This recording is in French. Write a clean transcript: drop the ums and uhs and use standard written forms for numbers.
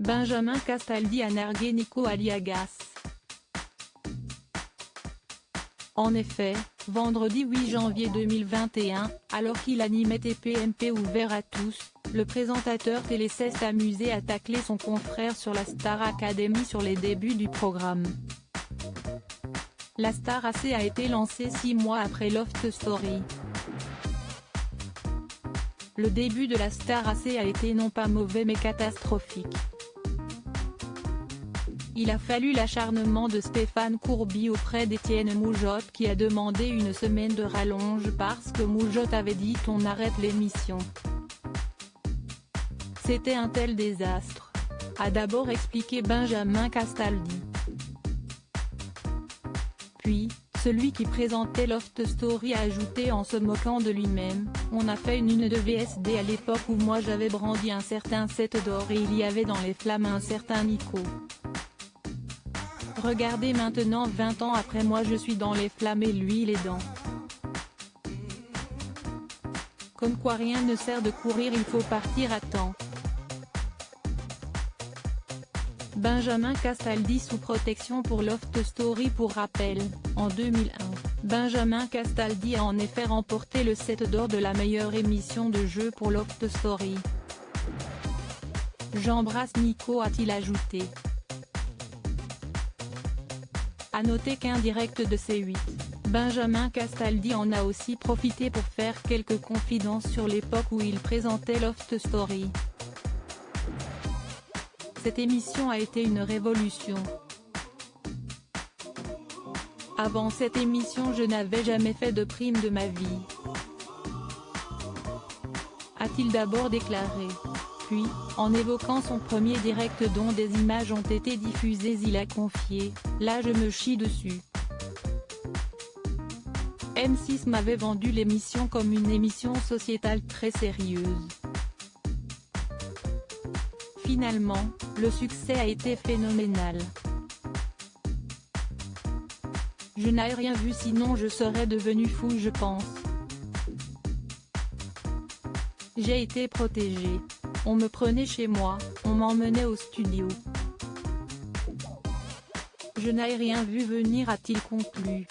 Benjamin Castaldi a nargué Nico Aliagas. En effet, vendredi 8 janvier 2021, alors qu'il animait TPMP ouvert à tous, le présentateur télé s'est amusé à tacler son confrère sur la Star Academy sur les débuts du programme. La Star AC a été lancée 6 mois après Loft Story. Le début de la Star AC a été non pas mauvais mais catastrophique. Il a fallu l'acharnement de Stéphane Courby auprès d'Étienne Moujotte qui a demandé une semaine de rallonge parce que Moujotte avait dit « on arrête l'émission ». C'était un tel désastre, a d'abord expliqué Benjamin Castaldi. Puis, celui qui présentait Loft Story a ajouté en se moquant de lui-même, « On a fait une de VSD à l'époque où moi j'avais brandi un certain 7 d'or et il y avait dans les flammes un certain Nico. Regardez maintenant 20 ans après moi je suis dans les flammes et lui il est dans. » Comme quoi rien ne sert de courir, il faut partir à temps. Benjamin Castaldi sous protection pour Loft Story. Pour rappel, en 2001, Benjamin Castaldi a en effet remporté le 7 d'or de la meilleure émission de jeu pour Loft Story. J'embrasse Nico, a-t-il ajouté. A noter qu'un direct de C8, Benjamin Castaldi en a aussi profité pour faire quelques confidences sur l'époque où il présentait Loft Story. Cette émission a été une révolution. Avant cette émission je n'avais jamais fait de prime de ma vie, a-t-il d'abord déclaré. Puis, en évoquant son premier direct dont des images ont été diffusées, il a confié « Là je me chie dessus. M6 m'avait vendu l'émission comme une émission sociétale très sérieuse. Finalement, le succès a été phénoménal. Je n'ai rien vu sinon je serais devenu fou je pense. J'ai été protégé. On me prenait chez moi, on m'emmenait au studio. Je n'ai rien vu venir, a-t-il conclu.